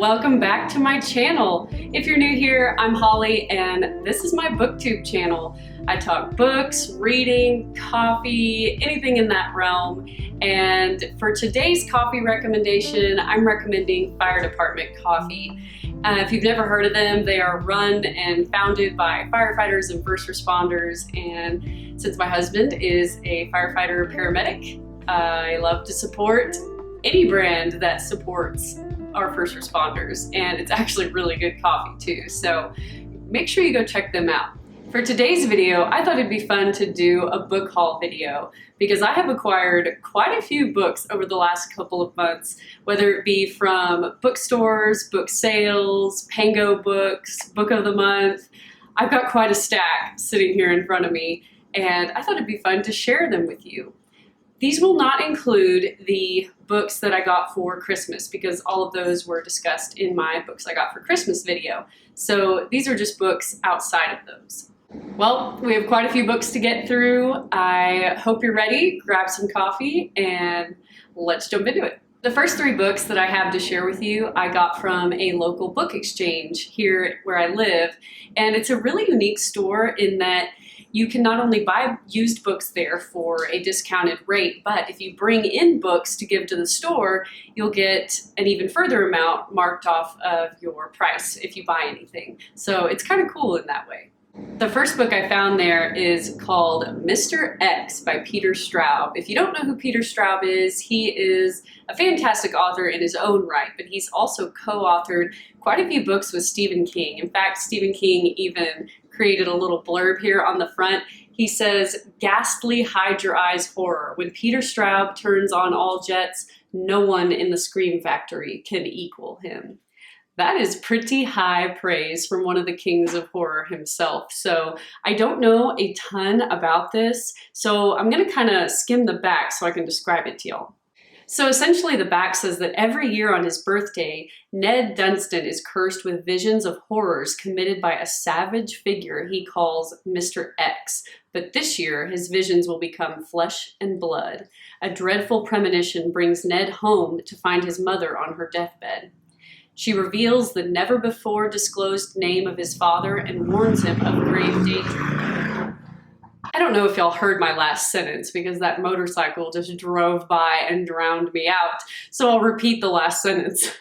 Welcome back to my channel. If you're new here, I'm Holly and this is my booktube channel. I talk books, reading, coffee, anything in that realm. And for today's coffee recommendation, I'm recommending Fire Department Coffee. If you've never heard of them, they are run and founded by firefighters and first responders. And since my husband is a firefighter paramedic, I love to support any brand that supports our first responders, and it's actually really good coffee too, so make sure you go check them out. For today's video, I thought it'd be fun to do a book haul video because I have acquired quite a few books over the last couple of months, whether it be from bookstores, book sales, Pango books, book of the month. I've got quite a stack sitting here in front of me, and I thought it'd be fun to share them with you. These will not include the books that I got for Christmas because all of those were discussed in my books I got for Christmas video. So these are just books outside of those. Well, we have quite a few books to get through. I hope you're ready. Grab some coffee and let's jump into it. The first three books that I have to share with you, I got from a local book exchange here where I live. And it's a really unique store in that you can not only buy used books there for a discounted rate, but if you bring in books to give to the store, you'll get an even further amount marked off of your price if you buy anything. So it's kind of cool in that way. The first book I found there is called Mr. X by Peter Straub. If you don't know who Peter Straub is, he is a fantastic author in his own right, but he's also co-authored quite a few books with Stephen King. In fact, Stephen King even created a little blurb here on the front. He says, "Ghastly hide your eyes horror. When Peter Straub turns on all jets, no one in the Scream Factory can equal him." That is pretty high praise from one of the kings of horror himself. So I don't know a ton about this, so I'm gonna kind of skim the back so I can describe it to y'all. So essentially the back says that every year on his birthday, Ned Dunstan is cursed with visions of horrors committed by a savage figure he calls Mr. X. But this year, his visions will become flesh and blood. A dreadful premonition brings Ned home to find his mother on her deathbed. She reveals the never-before disclosed name of his father and warns him of grave danger. I don't know if y'all heard my last sentence because that motorcycle just drove by and drowned me out, so I'll repeat the last sentence.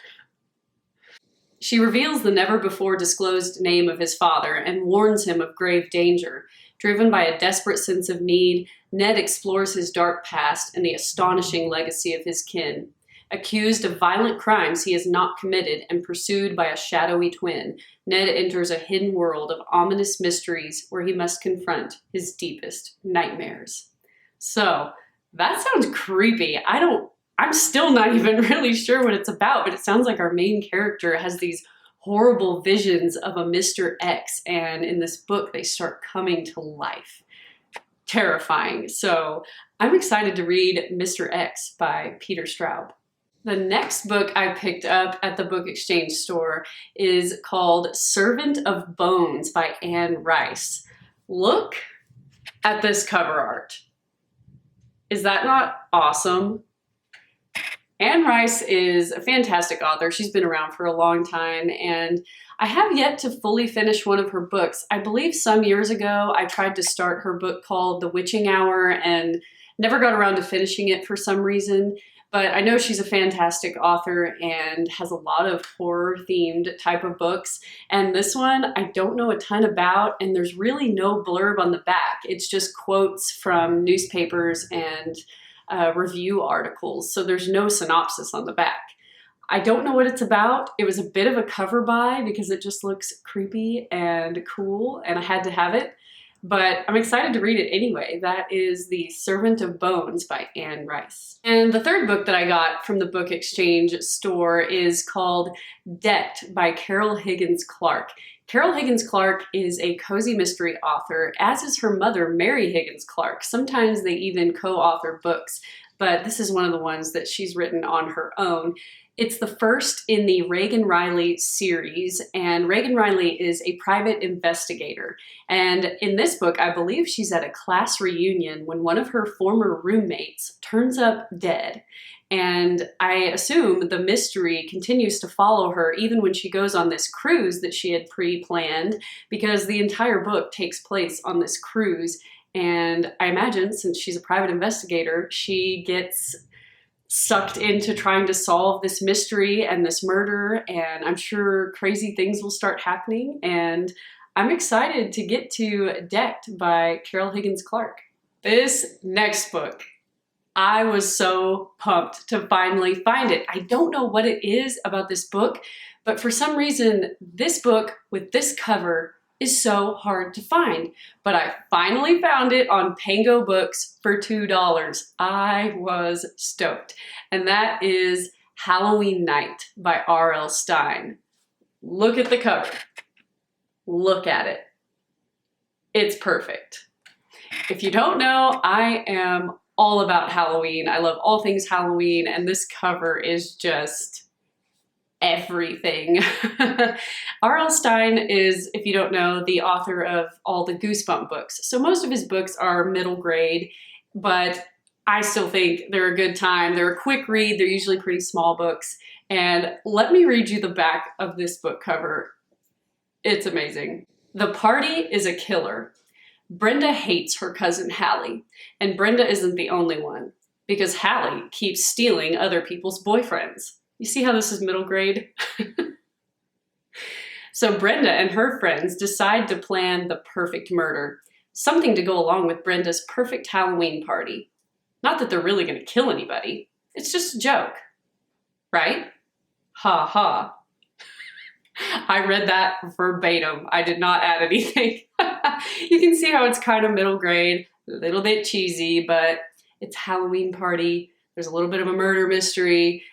She reveals the never-before disclosed name of his father and warns him of grave danger. Driven by a desperate sense of need, Ned explores his dark past and the astonishing legacy of his kin. Accused of violent crimes he has not committed and pursued by a shadowy twin, Ned enters a hidden world of ominous mysteries where he must confront his deepest nightmares. So, that sounds creepy. I'm still not even really sure what it's about, but it sounds like our main character has these horrible visions of a Mr. X, and in this book they start coming to life. Terrifying. So, I'm excited to read Mr. X by Peter Straub. The next book I picked up at the book exchange store is called Servant of Bones by Anne Rice. Look at this cover art. Is that not awesome? Anne Rice is a fantastic author. She's been around for a long time, and I have yet to fully finish one of her books. I believe some years ago I tried to start her book called The Witching Hour and never got around to finishing it for some reason. But I know she's a fantastic author and has a lot of horror-themed type of books. And this one, I don't know a ton about, and there's really no blurb on the back. It's just quotes from newspapers and review articles, so there's no synopsis on the back. I don't know what it's about. It was a bit of a cover buy because it just looks creepy and cool, and I had to have it. But I'm excited to read it anyway. That is The Servant of Bones by Anne Rice. And the third book that I got from the book exchange store is called Debt by Carol Higgins Clark. Carol Higgins Clark is a cozy mystery author, as is her mother, Mary Higgins Clark. Sometimes they even co-author books, but this is one of the ones that she's written on her own. It's the first in the Reagan Riley series, and Reagan Riley is a private investigator. And in this book, I believe she's at a class reunion when one of her former roommates turns up dead. And I assume the mystery continues to follow her even when she goes on this cruise that she had pre-planned, because the entire book takes place on this cruise. And I imagine, since she's a private investigator, she gets sucked into trying to solve this mystery and this murder, and I'm sure crazy things will start happening. And I'm excited to get to Decked by Carol Higgins Clark. This next book, I was so pumped to finally find it. I don't know what it is about this book, but for some reason, this book with this cover is so hard to find. But I finally found it on Pango Books for $2. I was stoked. And that is Halloween Night by R.L. Stine. Look at the cover. Look at it. It's perfect. If you don't know, I am all about Halloween. I love all things Halloween, and this cover is just everything. R.L. Stine is, if you don't know, the author of all the Goosebump books. So most of his books are middle grade, but I still think they're a good time. They're a quick read. They're usually pretty small books. And let me read you the back of this book cover. It's amazing. The party is a killer. Brenda hates her cousin Hallie, and Brenda isn't the only one, because Hallie keeps stealing other people's boyfriends. You see how this is middle grade? So Brenda and her friends decide to plan the perfect murder, something to go along with Brenda's perfect Halloween party. Not that they're really going to kill anybody. It's just a joke, right? Ha ha. I read that verbatim. I did not add anything. You can see how it's kind of middle grade, a little bit cheesy, but it's Halloween party. There's a little bit of a murder mystery.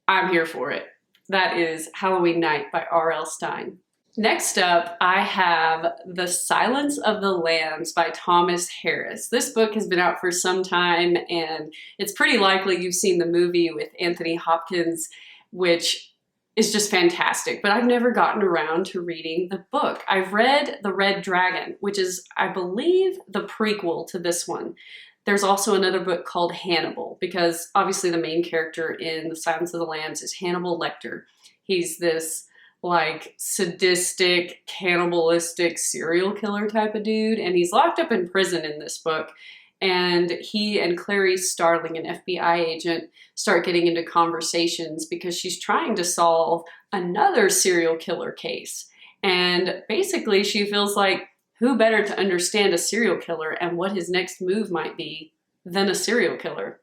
I'm here for it. That is Halloween Night by R.L. Stine. Next up, I have The Silence of the Lambs by Thomas Harris. This book has been out for some time, and it's pretty likely you've seen the movie with Anthony Hopkins, which is just fantastic, but I've never gotten around to reading the book. I've read The Red Dragon, which is, I believe, the prequel to this one. There's also another book called Hannibal, because obviously the main character in The Silence of the Lambs is Hannibal Lecter. He's this like sadistic, cannibalistic serial killer type of dude, and he's locked up in prison in this book. And he and Clarice Starling, an FBI agent, start getting into conversations because she's trying to solve another serial killer case. And basically she feels like, who better to understand a serial killer and what his next move might be than a serial killer?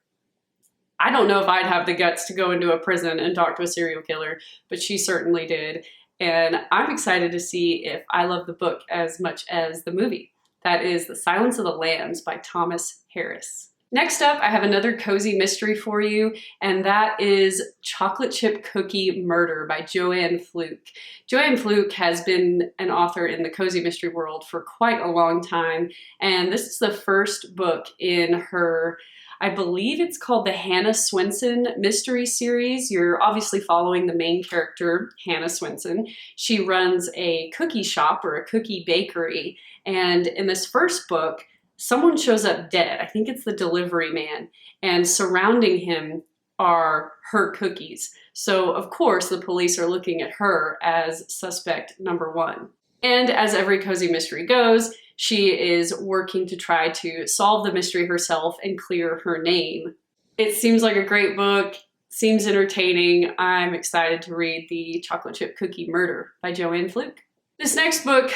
I don't know if I'd have the guts to go into a prison and talk to a serial killer, but she certainly did. And I'm excited to see if I love the book as much as the movie. That is The Silence of the Lambs by Thomas Harris. Next up, I have another cozy mystery for you, and that is Chocolate Chip Cookie Murder by Joanne Fluke. Joanne Fluke has been an author in the cozy mystery world for quite a long time, and this is the first book in her, I believe it's called the Hannah Swenson mystery series. You're obviously following the main character, Hannah Swenson. She runs a cookie shop or a cookie bakery, and in this first book, someone shows up dead. I think it's the delivery man, and surrounding him are her cookies. So of course the police are looking at her as suspect number one. And as every cozy mystery goes, she is working to try to solve the mystery herself and clear her name. It seems like a great book, seems entertaining. I'm excited to read The Chocolate Chip Cookie Murder by Joanne Fluke. This next book,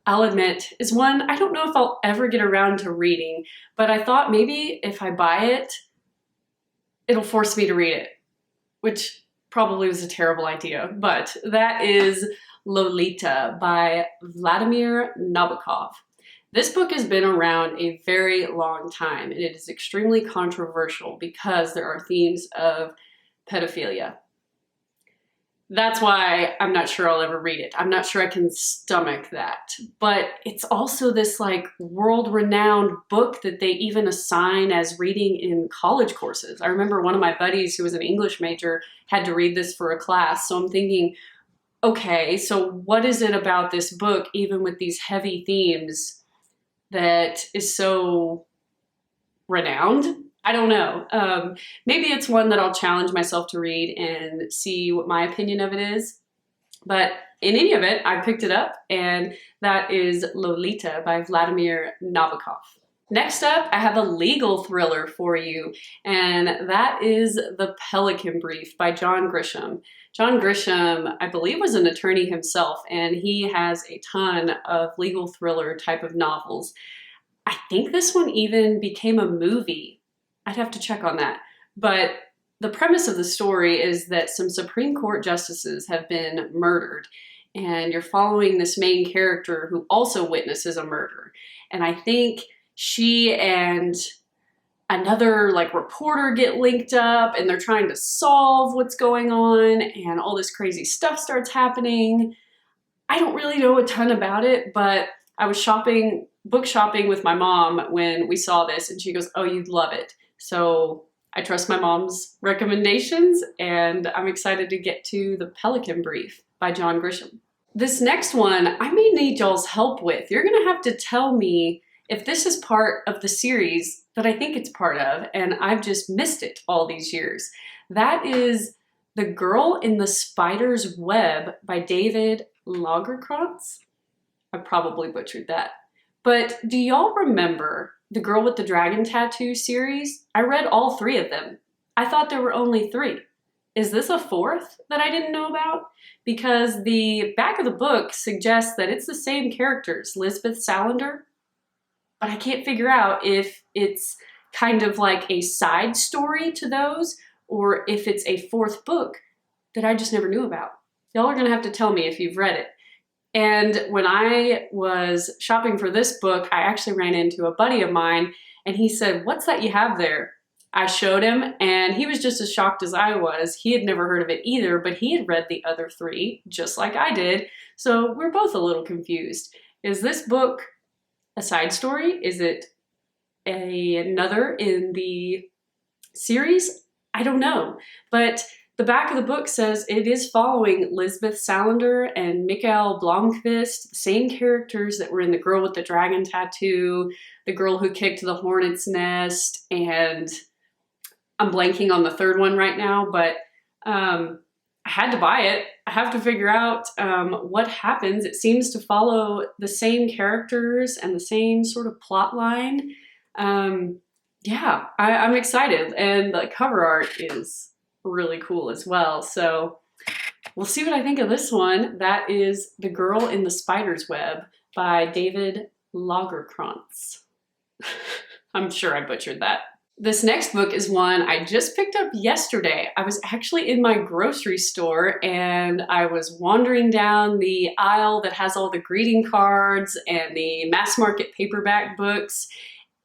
I'll admit, is one I don't know if I'll ever get around to reading, but I thought maybe if I buy it, it'll force me to read it, which probably was a terrible idea, but that is Lolita by Vladimir Nabokov. This book has been around a very long time, and it is extremely controversial because there are themes of pedophilia. That's why I'm not sure I'll ever read it. I'm not sure I can stomach that. But it's also this like world-renowned book that they even assign as reading in college courses. I remember one of my buddies who was an English major had to read this for a class. So I'm thinking, okay, so what is it about this book, even with these heavy themes, that is so renowned? I don't know. Maybe it's one that I'll challenge myself to read and see what my opinion of it is. But in any event, I picked it up, and that is Lolita by Vladimir Nabokov. Next up, I have a legal thriller for you, and that is The Pelican Brief by John Grisham. John Grisham, I believe, was an attorney himself, and he has a ton of legal thriller type of novels. I think this one even became a movie. I'd have to check on that. But the premise of the story is that some Supreme Court justices have been murdered, and you're following this main character who also witnesses a murder. And I think she and another reporter get linked up, and they're trying to solve what's going on, and all this crazy stuff starts happening. I don't really know a ton about it, but I was book shopping with my mom when we saw this, and she goes, "Oh, you'd love it." So I trust my mom's recommendations, and I'm excited to get to The Pelican Brief by John Grisham. This next one, I may need y'all's help with. You're gonna have to tell me if this is part of the series that I think it's part of, and I've just missed it all these years. That is The Girl in the Spider's Web by David Lagercrantz. I probably butchered that. But do y'all remember The Girl with the Dragon Tattoo series? I read all 3 of them. I thought there were only 3. Is this a 4th that I didn't know about? Because the back of the book suggests that it's the same characters, Lisbeth Salander, but I can't figure out if it's kind of like a side story to those, or if it's a 4th book that I just never knew about. Y'all are gonna have to tell me if you've read it. And when I was shopping for this book, I actually ran into a buddy of mine, and he said, "What's that you have there?" I showed him, and he was just as shocked as I was. He had never heard of it either, but he had read the other 3, just like I did. So we're both a little confused. Is this book a side story? Is it another in the series? I don't know. But the back of the book says it is following Lisbeth Salander and Mikael Blomkvist, the same characters that were in The Girl with the Dragon Tattoo, The Girl Who Kicked the Hornet's Nest, and I'm blanking on the 3rd one right now, but I had to buy it. I have to figure out what happens. It seems to follow the same characters and the same sort of plot line. Yeah, I'm excited, and the cover art is really cool as well. So we'll see what I think of this one. That is The Girl in the Spider's Web by David Lagercrantz. I'm sure I butchered that. This next book is one I just picked up yesterday. I was actually in my grocery store, and I was wandering down the aisle that has all the greeting cards and the mass market paperback books,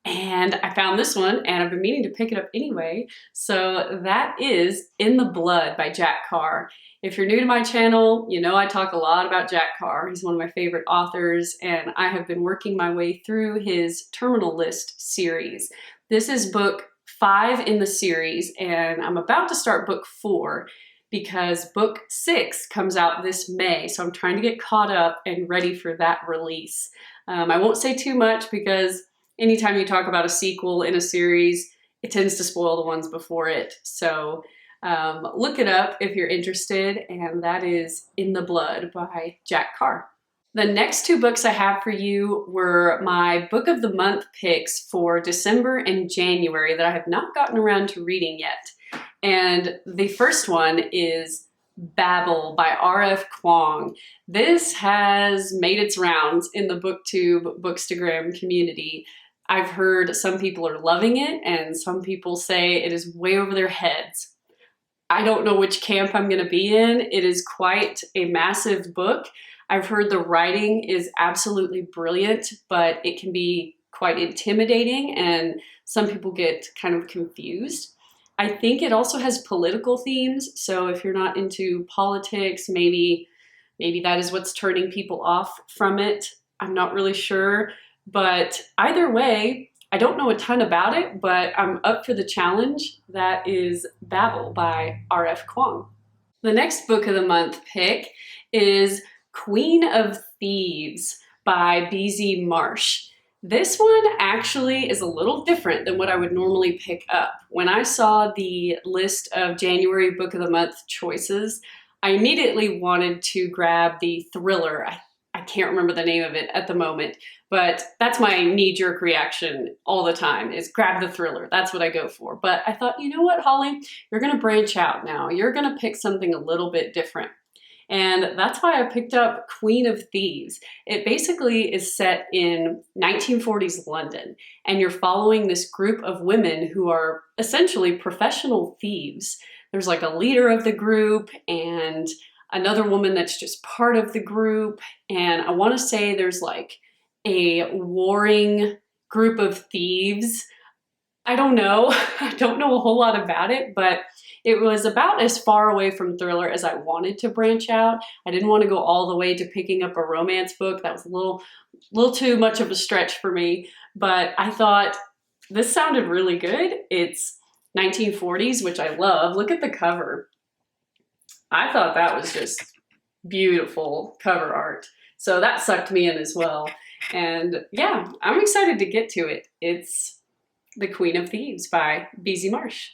and I found this one, and I've been meaning to pick it up anyway. So that is In the Blood by Jack Carr. If you're new to my channel, you know I talk a lot about Jack Carr. He's one of my favorite authors, and I have been working my way through his Terminal List series. This is book 5 in the series, and I'm about to start book 4 because book 6 comes out this May. So I'm trying to get caught up and ready for that release. I won't say too much because anytime you talk about a sequel in a series, it tends to spoil the ones before it. So look it up if you're interested, and that is In the Blood by Jack Carr. The next 2 books I have for you were my Book of the Month picks for December and January that I have not gotten around to reading yet. And the first one is Babel by R.F. Kuang. This has made its rounds in the BookTube Bookstagram community. I've heard some people are loving it, and some people say it is way over their heads. I don't know which camp I'm going to be in. It is quite a massive book. I've heard the writing is absolutely brilliant, but it can be quite intimidating, and some people get kind of confused. I think it also has political themes, so if you're not into politics, maybe that is what's turning people off from it. I'm not really sure, but either way, I don't know a ton about it, but I'm up for the challenge. That is Babel by R.F. Kuang. The next book of the month pick is Queen of Thieves by B.Z. Marsh. This one actually is a little different than what I would normally pick up. When I saw the list of January Book of the Month choices, I immediately wanted to grab the thriller. I can't remember the name of it at the moment, but that's my knee-jerk reaction all the time, is grab the thriller. That's what I go for. But I thought, you know what, Holly? You're gonna branch out now. You're gonna pick something a little bit different. And that's why I picked up Queen of Thieves. It basically is set in 1940s London, and you're following this group of women who are essentially professional thieves. There's like a leader of the group and another woman that's just part of the group. And I want to say there's like a warring group of thieves. I don't know. I don't know a whole lot about it, but it was about as far away from thriller as I wanted to branch out. I didn't want to go all the way to picking up a romance book. That was a little too much of a stretch for me, but I thought this sounded really good. It's 1940s, which I love. Look at the cover. I thought that was just beautiful cover art. So that sucked me in as well. And yeah, I'm excited to get to it. It's The Queen of Thieves by B.Z. Marsh.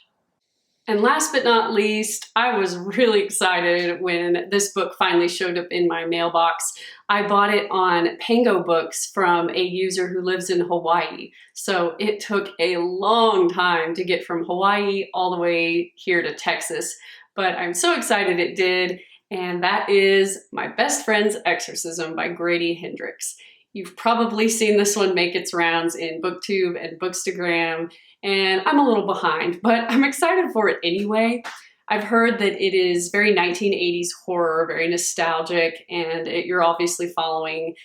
And last but not least, I was really excited when this book finally showed up in my mailbox. I bought it on Pango Books from a user who lives in Hawaii. So it took a long time to get from Hawaii all the way here to Texas, but I'm so excited it did. And that is My Best Friend's Exorcism by Grady Hendrix. You've probably seen this one make its rounds in BookTube and Bookstagram, and I'm a little behind, but I'm excited for it anyway. I've heard that it is very 1980s horror, very nostalgic, and you're obviously following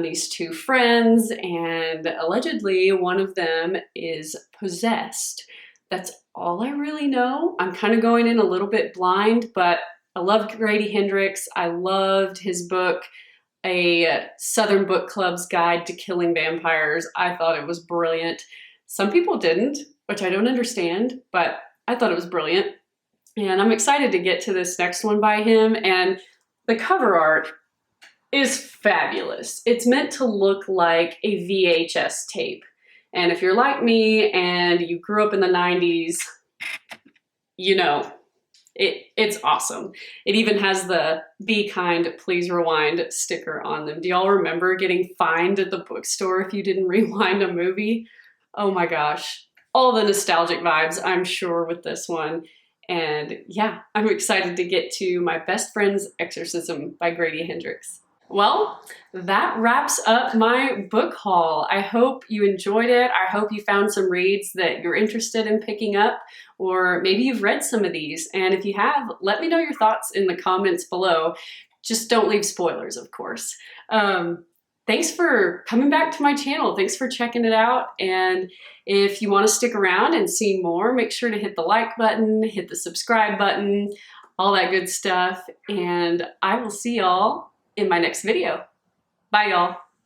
these two friends, and allegedly one of them is possessed. That's all I really know. I'm kind of going in a little bit blind, but I love Grady Hendrix. I loved his book, A Southern Book Club's Guide to Killing Vampires. I thought it was brilliant. Some people didn't, which I don't understand, but I thought it was brilliant. And I'm excited to get to this next one by him. And the cover art is fabulous. It's meant to look like a VHS tape. And if you're like me and you grew up in the 90s, you know, it's awesome. It even has the "Be Kind, Please Rewind" sticker on them. Do y'all remember getting fined at the bookstore if you didn't rewind a movie? Oh my gosh. All the nostalgic vibes, I'm sure, with this one. And yeah, I'm excited to get to My Best Friend's Exorcism by Grady Hendrix. Well, that wraps up my book haul. I hope you enjoyed it. I hope you found some reads that you're interested in picking up, or maybe you've read some of these. And if you have, let me know your thoughts in the comments below. Just don't leave spoilers, of course. Thanks for coming back to my channel. Thanks for checking it out. And if you want to stick around and see more, make sure to hit the like button, hit the subscribe button, all that good stuff. And I will see y'all in my next video. Bye, y'all.